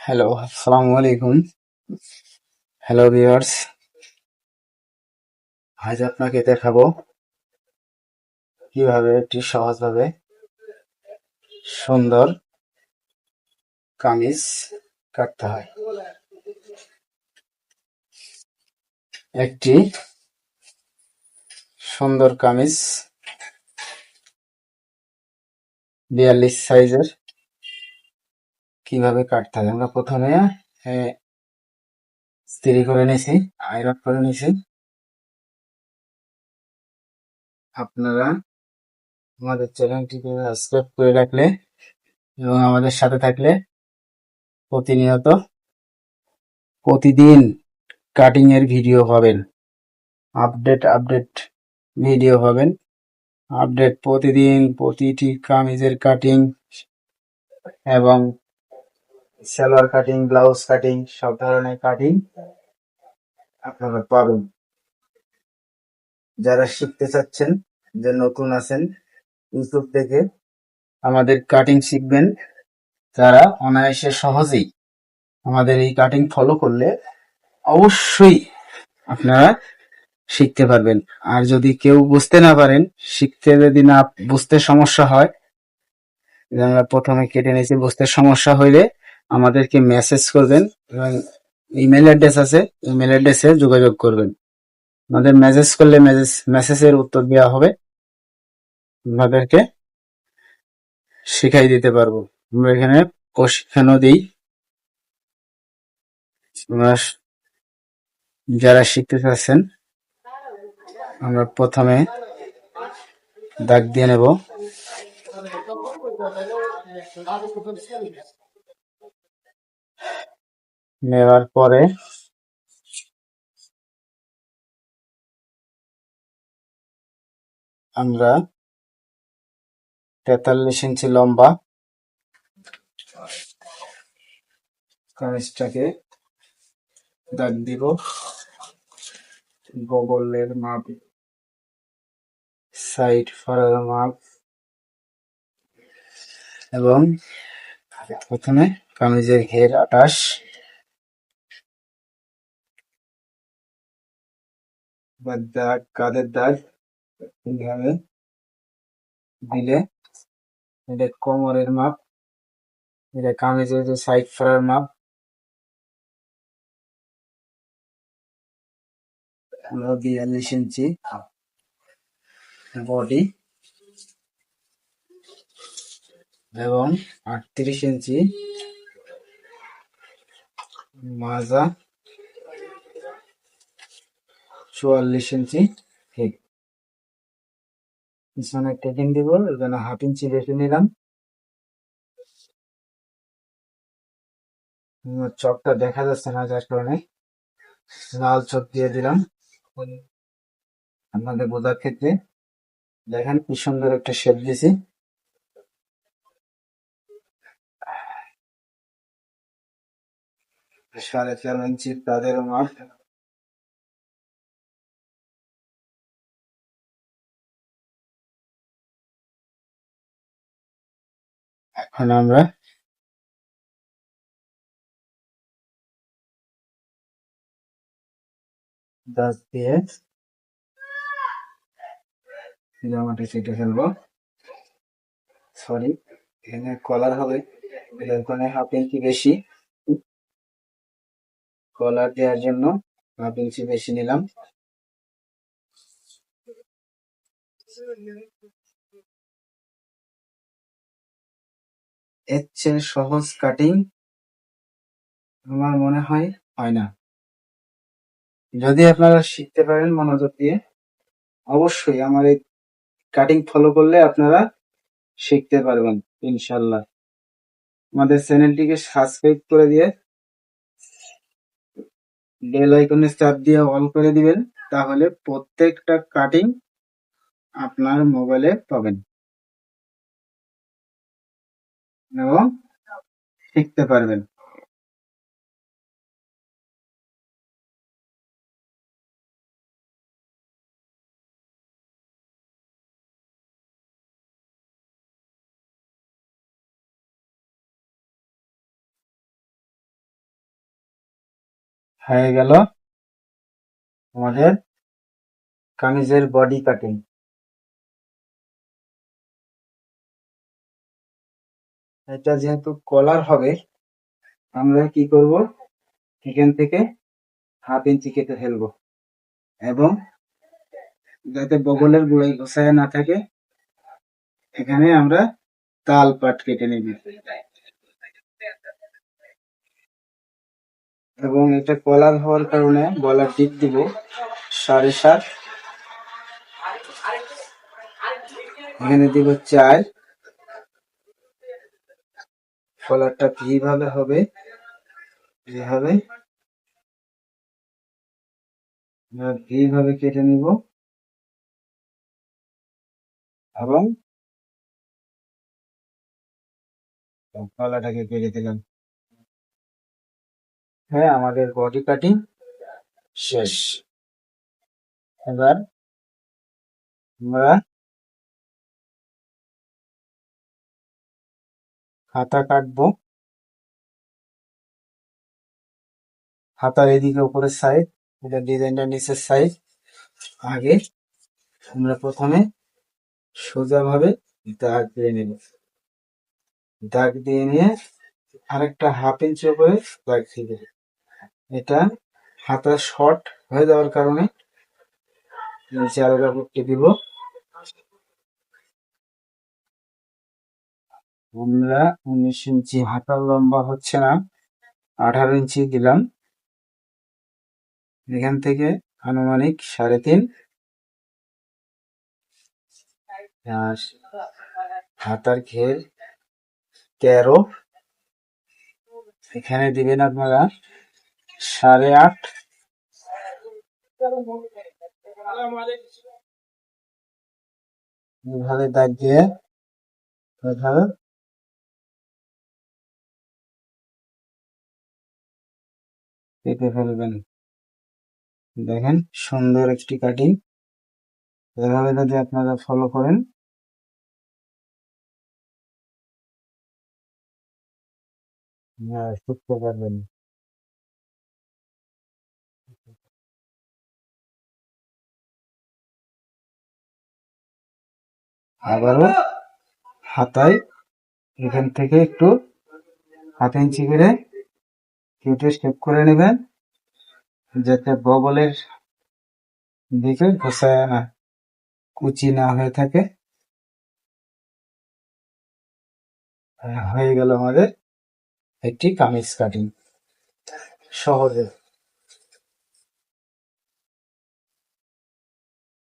Hello, আসসালামু আলাইকুম। Hello viewers, আজ আপনাকে দেখাবো কিভাবে একটি সহজভাবে সুন্দর কামিজ কাটতে হয়। একটি সুন্দর কামিজ 42 সাইজের কিভাবে কাটতে হয়। আমরা প্রথমে ইস্ত্রি করে নিয়েছি, আয়রন করে নিয়েছি। আপনারা আমাদের চ্যানেলটিকে সাবস্ক্রাইব করে রাখলে এবং আমাদের সাথে থাকলে প্রতিনিয়ত প্রতিদিন কাটিং এর ভিডিও পাবেন। আপডেট ভিডিও পাবেন। আপডেট প্রতিদিন প্রতিটি কামিজের কাটিং এবং সালোয়ার কাটিং, ব্লাউজ কাটিং, সব ধরনের কাটিং আপনারা পাবেন। যারা শিখতে চাচ্ছেন, যে নতুন আছেন, ইউটিউব থেকে আমাদের কাটিং শিখবেন, তারা অনায়াসে সহজেই আমাদের এই কাটিং ফলো করলে অবশ্যই আপনারা শিখতে পারবেন। আর যদি কেউ বুঝতে না পারেন, শিখতে যদি না বুঝতে সমস্যা হয়, আমরা প্রথমে কেটে নিয়েছি, বুঝতে সমস্যা হইলে আমাদেরকে মেসেজ করবেন এবং ইমেল অ্যাড্রেস আছে, ইমেল অ্যাড্রেসে যোগাযোগ করবেন। আমাদের মেসেজ করলে মেসেজের উত্তর দেওয়া হবে, আপনাদেরকে শিখাই দিতে পারবো। আমরা এখানে প্রশিক্ষণও দিই। আমরা যারা শিখতে চাচ্ছেন, আমরা প্রথমে দাগ দিয়ে নেব। নেওয়ার পরে আমরা 43 ইঞ্চি লম্বা কামিজটাকে দাগ দিব। বগলের মাপ, সাইড ফাড়ার মাপ এবং প্রথমে কামিজের ঘের 28, বা দাগ, কাঁধের দাগ এইভাবে দিলে এটা কোমরের মাপ, এটা কামিজের যে সাইড ফাড়ার মাপ। আমরা 42 ইঞ্চি বডি এবং 38 ইঞ্চি মাজা, 44 ইঞ্চি হিপ। পিছনে টেকিং দিব, এর জন্য 1/2 ইঞ্চি বেশি নিলাম। চকটা দেখা যাচ্ছে না, যার কারণে লাল চক দিয়ে দিলাম আপনাদের বোঝার ক্ষেত্রে। দেখেন কি সুন্দর একটা শেপ দিয়েছি। 4.5 ইঞ্চি তাদের মাপ। এখন আমরা দাঁত দিয়ে জামাটা কেটে ফেলবো। সরি, এখানে কলার হবে, এখানে 1/2 ইঞ্চি বেশি। কলার দেওয়ার জন্য 1/2 ইঞ্চি বেশি নিলাম। এর চেয়ে সহজ কাটিং আমার মনে হয় না। যদি আপনারা শিখতে পারেন মনোযোগ দিয়ে, অবশ্যই আমার এই কাটিং ফলো করলে আপনারা শিখতে পারবেন ইনশাল্লাহ। আমাদের চ্যানেলটিকে সাবস্ক্রাইব করে দিয়ে বেল আইকনে চাপ দিয়ে অন করে দিবেন, তাহলে প্রত্যেকটা কাটিং আপনার মোবাইলে পাবেন এবং শিখতে পারবেন। হয়ে গেল আমাদের কামিজের বডি কাটিং। এটা যেহেতু কলার হবে, আমরা কি করব, এখান থেকে 1/2 ইঞ্চি কেটে ফেলবো, এবং যাতে বগলের গোড়ায় ঘষায় না থাকে, এখানে আমরা তাল পাট কেটে নিব, এবং এটা কলার হওয়ার কারণে গলার টিপ দিব 7.5, এখানে দিব 4। কলারটা ভি ভাবে হবে, যেভাবে ভি ভাবে কেটে নিব, এবং গলাটাকে কেটে দিলাম। হ্যাঁ, আমাদের বডি কাটিং শেষ। এবার আমরা হাতা কাটবো। হাতার এদিকে উপরের সাইড, এটা ডিজাইনটা নিচের সাইড। আগে আমরা প্রথমে সোজা ভাবে দাগ দিয়ে নেব, দাগ দিয়ে নিয়ে আরেকটা 1/2 ইঞ্চি উপরে দাগ দিয়ে দেব। এটা হাতা শর্ট হয়ে যাওয়ার কারণে নিচে আলাদা করতে দিব। আমরা 19 ইঞ্চি, হাতার লম্বা হচ্ছে না, 18 ইঞ্চি দিলাম। এখান থেকে আনুমানিক 3.5, আর হাতার ঘের 13, এখানে দিবেন আপনারা 8.5। এভাবে দাগ দিয়ে এভাবে কেটে ফেলবেন। দেখেন সুন্দর একটি কাটিং। এভাবে যদি আপনারা ফলো করেন, শিখতে পারবেন। আবারও হাতায় এখান থেকে একটু 1/2 ইঞ্চি করে কেটে শেপ করে নেবেন, যাতে বগলের দিকে ঘষায় না, কুচি না হয়ে থাকে। হয়ে গেল আমাদের একটি কামিজ কাটিং, সহজে।